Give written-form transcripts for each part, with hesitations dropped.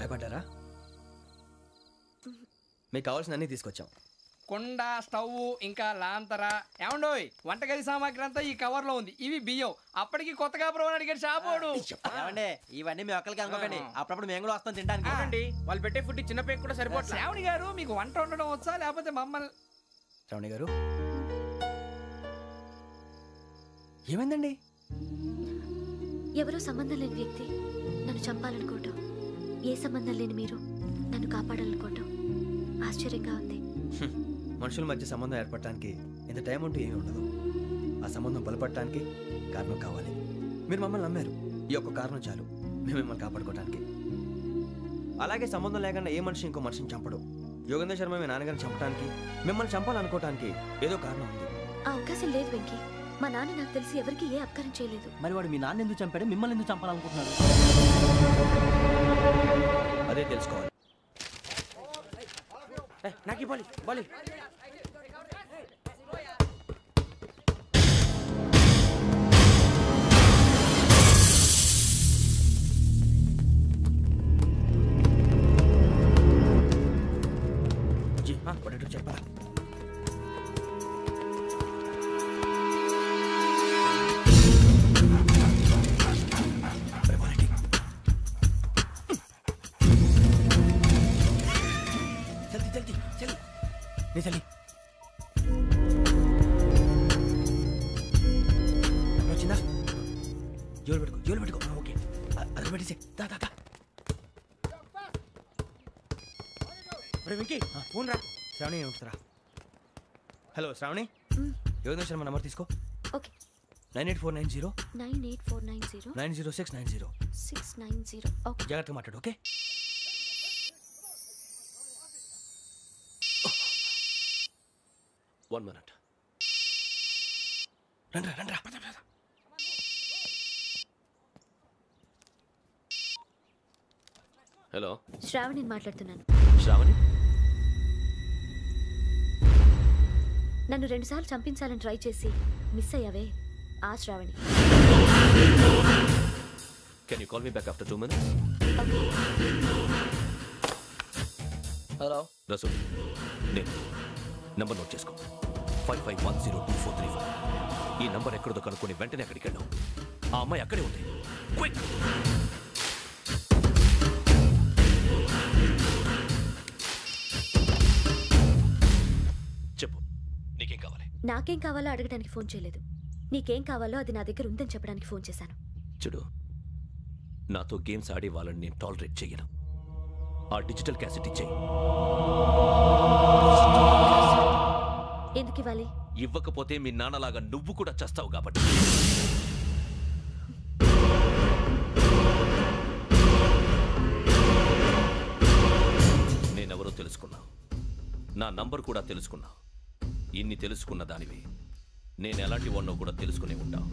భయపడ్డారా? మీకు కావాల్సిన అన్నీ తీసుకొచ్చాం. కుండ, స్టవ్, ఇంకా లాంతర. ఏమండోయ్, వంటగది సామాగ్రి అంతా ఈ కవర్ లో ఉంది. ఇవి బియ్యం. అప్పటికి కొత్తగా బ్రౌన్ అడిగాడు షాపోడు. ఏమండి ఇవన్నీ మీ ఒక్కరికి అనుకోకండి, అప్పుడప్పుడు మేము కూడా వస్తాం తింటానికి. వాళ్ళు పెట్టే ఫుడ్ చిన్న పేరు కూడా సరిపోతుంది. శ్రావణి గారు మీకు వంట వండడం వచ్చా లేకపోతే మమ్మల్ని? శ్రావణి గారు ఏమైందండి? ఎవరో సంబంధం లేని వ్యక్తి నన్ను చంపాలనుకోవటం, ఏ సంబంధం లేని మీరు నన్ను కాపాడాలనుకోవటం ఆశ్చర్యంగా ఉంది. మనుషుల మధ్య సంబంధం ఏర్పడటానికి ఇంత టైం ఉంటూ ఏమీ ఉండదు. ఆ సంబంధం బలపడటానికి కారణం కావాలి. మీరు మమ్మల్ని నమ్మారు, ఈ ఒక్క కారణం చాలు మేము మిమ్మల్ని కాపాడుకోవడానికి. అలాగే సంబంధం లేకుండా ఏ మనిషి ఇంకో మనిషిని చంపడు. యోగేంద్ర శర్మ మీ నాన్నగారిని చంపడానికి, మిమ్మల్ని చంపాలనుకోవటానికి ఏదో కారణం ఉంది. ఆ అవకాశం లేదు వెంకీ. మా నాన్న నాకు తెలిసి ఎవరికి ఏ అపకారం చేయలేదు. మరి వాడు మీ నాన్న ఎందుకు చంపాడు, మిమ్మల్ని ఎందుకు చంపాలనుకుంటున్నాడు? అదే తెలుసుకోవాలి. నాకు బాలి బాలి చెప్పరా? చలి వచ్చిందా? జోలు పెట్టుకో. ఓకే, అది పెట్టేసి వెంకీ ఫోన్ రా. శ్రావణి ఏముంటుందిరా? హలో శ్రావణి, యోగేంద్ర శర్మ నంబర్ తీసుకో. ఓకే. 98490 98490 90690 690. ఓకే, జాగ్రత్తగా మాట్లాడు. ఓకే. One minute. రండ్రా. హలో, శ్రావణిని మాట్లాడుతున్నాను. శ్రావణి, నన్ను 2 సార్లు చంపించాలని ట్రై చేసి మిస్ అయ్యావే, ఆ Shravani. can you call me back after 2 minutes? Hello Rasool, నేను నంబర్ నోట్ చేసుకో. 55102435. ఈ నంబర్ ఎక్కడదో కనుక్కొని వెంటనే అక్కడికి వెళ్ళావు. ఆ అమ్మాయి అక్కడే ఉంది. క్విక్. చెప్పు, నీకేం కావాలి? నాకేం కావాలో అడగడానికి ఫోన్ చేయలేదు. నీకేం కావాలో అది నా దగ్గర ఉందని చెప్పడానికి ఫోన్ చేశాను. చూడు, నాతో గేమ్స్ ఆడే వాళ్ళని నేను టాలరేట్ చెయ్యను. ఆ డిజిటల్ క్యాసెట్ ఇచ్చేయి. ఎందుకు ఇవ్వాలి? ఇవ్వకపోతే మీ నాన్నలాగా నువ్వు కూడా చస్తావు కాబట్టి. నేనెవరో తెలుసుకున్నావు, నా నంబర్ కూడా తెలుసుకున్నావు. ఇన్ని తెలుసుకున్న దానివి నేను ఎలాంటి వాడినో కూడా తెలుసుకునే ఉంటావు.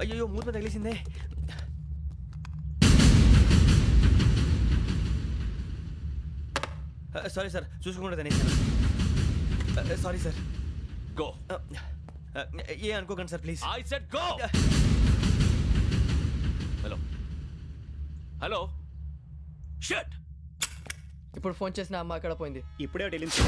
అయ్యో, మూత తగిలేసిందే. సారీ సార్, చూసుకోకుండా తినేసాను. Sorry sir. గో. ఏ అనుకోకండి sir, please. I said go. Hello hello, shut. ఇప్పుడు ఫోన్ చేసిన అమ్మ అక్కడ పోయింది. ఇప్పుడే డెలివరీ.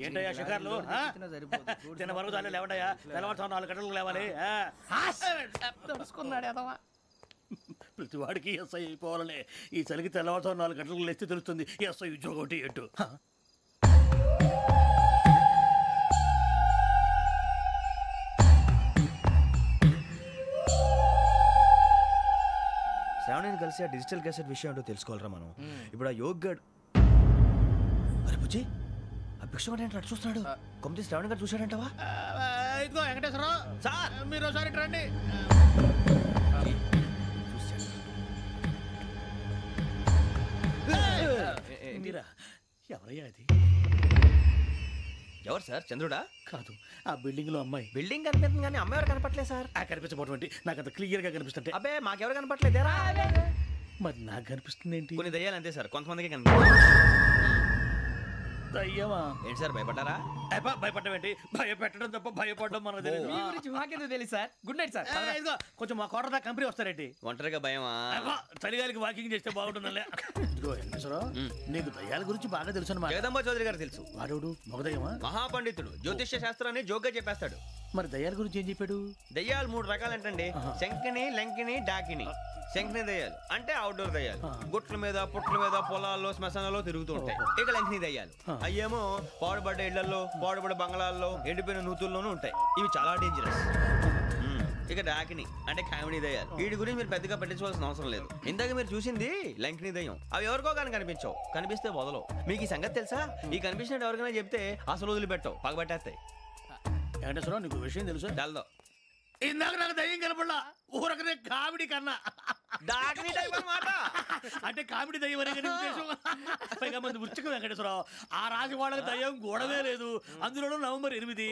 ఏంటయ్యా షికార్లు తిన్న వరకు చాలే లేవండయ్యా తెల్లవారుతో 4 గంటలకు లేవాలి తెలుసుకున్నాడు ఎదవా. ప్రతి వాడికి ఎస్ఐ అయిపోవాలనే ఈ చలికి తెల్లవారుతో 4 గంటలకు లేస్తే తెలుస్తుంది ఎస్ఐ ఉద్యోగం ఒకటి ఎటు. శ్రావణిని కలిసి ఆ డిజిటల్ క్యాసెట్ విషయం ఏంటో తెలుసుకోవాలరా మనం. ఇప్పుడు ఆ యోగ్ గడ్ అరే బుజ్జి ఆ భిక్షం ఏంటంటే అటు చూస్తున్నాడు. కొమ్మిది శ్రావణి గారు చూశాడంటవా? ఇదిగో వెంకటేశ్వరరావు సార్ మీరు ఒకసారి రండి. ఎవరయ్యా అది? ఎవరు సార్? చంద్రుడా? కాదు, ఆ బిల్డింగ్ లో అమ్మాయి. బిల్డింగ్ కనిపిస్తుంది కానీ అమ్మాయి ఎవరు కనపట్లేదు సార్. కనిపించబోటువంటి నాకు అంత క్లియర్ గా కనిపిస్తుంటే. అబ్బే మాకెవరు కనపట్లేదేరా? మరి నాకు కనిపిస్తుంది ఏంటి? కొన్ని దయ్యాలు అంతే సార్, కొంతమందికి కనిపిస్తుంది. దయ్యమా? ఏంటి సార్ భయపడ్డారా? భయపడడం ఏంటి? భయపెట్టడం తప్ప భయపడడం మనకు తెలియదు. మీ గురించి మాకెందుకు తెలుసు సార్. Good night sir. ఇదిగో కొంచెం మా కోట దాకా కంపెనీ వస్తారేంటి? ఒంటరిగా భయమా? చలిగాలికి వాకింగ్ చేస్తే బాగుంటుందిలే. ఇదిగో వెంకటేశ్వరరావు నీకు దయ్యాల గురించి బాగా తెలుసు అన్నమాట. జగదంబ చౌదరి గారు తెలుసు. వాడోడు మగదయ్యమా? మహాపండితుడు, జ్యోతిష్య శాస్త్రాన్ని జోగ్గా చెప్పేస్తాడు. మరి దయ్యాల గురించి ఏం చెప్పాడు? దయ్యాలు 3 రకాలంటండి. శంకిని, లంకిని, డాకిని. శంకిని దయ్యాలు అంటే అవుట్డోర్ దయ్యాలు, గుట్ల మీద పుట్ల మీద పొలాల్లో శ్మశానాల్లో తిరుగుతూ ఉంటాయి. ఇక లంకిని దయ్యాలు అయ్యేమో పాడుబడ్డ ఇళ్లలో, పాడుబడ్డ బంగ్లాల్లో, ఎండిపోయిన నూతుల్లోనూ ఉంటాయి. ఇవి చాలా డేంజరస్. ఇక డాకిని అంటే కామెడీ దయ్యాలు. వీటి గురించి మీరు పెద్దగా పట్టించుకోవాల్సిన అవసరం లేదు. ఇందాక మీరు చూసింది లంకిని దయ్యం. అవి ఎవరికో కానీ కనిపించవు, కనిపిస్తే వదలవు. మీకు ఈ సంగతి తెలుసా? ఈ కనిపించినట్టు ఎవరికైనా చెప్తే అసలు వదిలిపెట్టవు, పగబట్టేస్తాయి. వెంకటేశ్వరరావు నీకు విషయం తెలుసు? తెలదో. ఇందాక నాకు దయ్యం కనపడలా, ఊరకనే కామెడీ కన్నా. డాకిని టైప్ అన్నమాట. అంటే కామెడీ దయ్యం అనే ఉద్దేశం. పైగా మంది వృచ్చికం వెంకటేశ్వరరావు. ఆ రాజు వాళ్ళకి దయ్యం గొడవే లేదు. అందులోనూ నవంబర్ 8.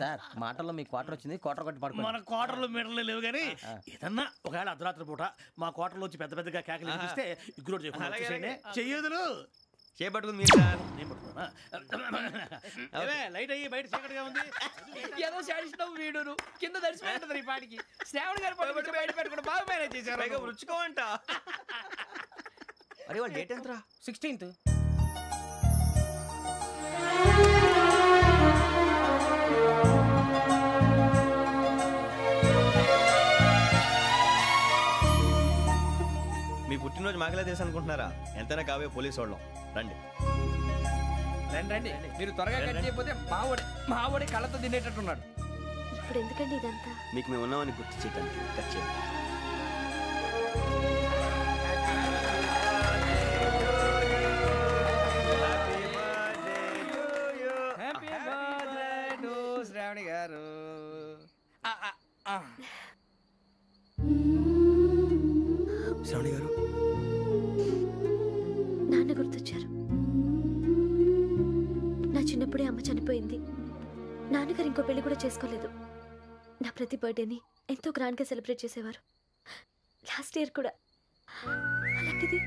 సార్ మాటల్లో మీ క్వార్టర్ వచ్చింది, క్వార్టర్ కొట్టి పడుకో. మన క్వార్టర్లో మీటర్లు లేవు కానీ ఏదన్నా ఒకవేళ అర్ధరాత్రి పూట మా క్వార్టర్లో వచ్చి పెద్ద పెద్దగా కేకలు వినిపిస్తే ఇగ్గురు చెయ్యదులు చేపట్టుకుంది మీరు సార్. నేను పట్టుకున్నా. లైట్ అయ్యి బయట చీకటిగా ఉంది. ఏదో శాడిస్తావు వీడును కింద దర్శనం ఈ పాటికి. శ్రావణ్ గారు పట్టుబట్టి బయట పెట్టుకుంటే బాగా మేనేజ్ చేశారు. పైగా రుచుకోమంట. అరే వాళ్ళ డేట్ ఎంతరా? 16th. మీ పుట్టినరోజు మాకలే తెలుసు అనుకుంటున్నారా? ఎంతైనా కావే పోలీసు వాళ్ళం. రండి రండి. మీరు త్వరగా కట్ చేయకపోతే మావోడి కళ్ళతో తినేటట్టున్నాడు. ఇప్పుడు ఎందుకండి ఇదంతా? మీకు మేము ఉన్నామని గుర్తు చేయడానికి కట్ చేయండి. హ్యాపీ బర్త్డే టు శ్రావణి గారు. శ్రావణి గారు నాన్న గుర్తొచ్చారు. నా చిన్నప్పుడే అమ్మ చనిపోయింది. నాన్నగారు ఇంకో పెళ్లి కూడా చేసుకోలేదు. నా ప్రతి బర్త్డేని ఎంతో గ్రాండ్గా సెలబ్రేట్ చేసేవారు. లాస్ట్ ఇయర్ కూడా. అలాంటిది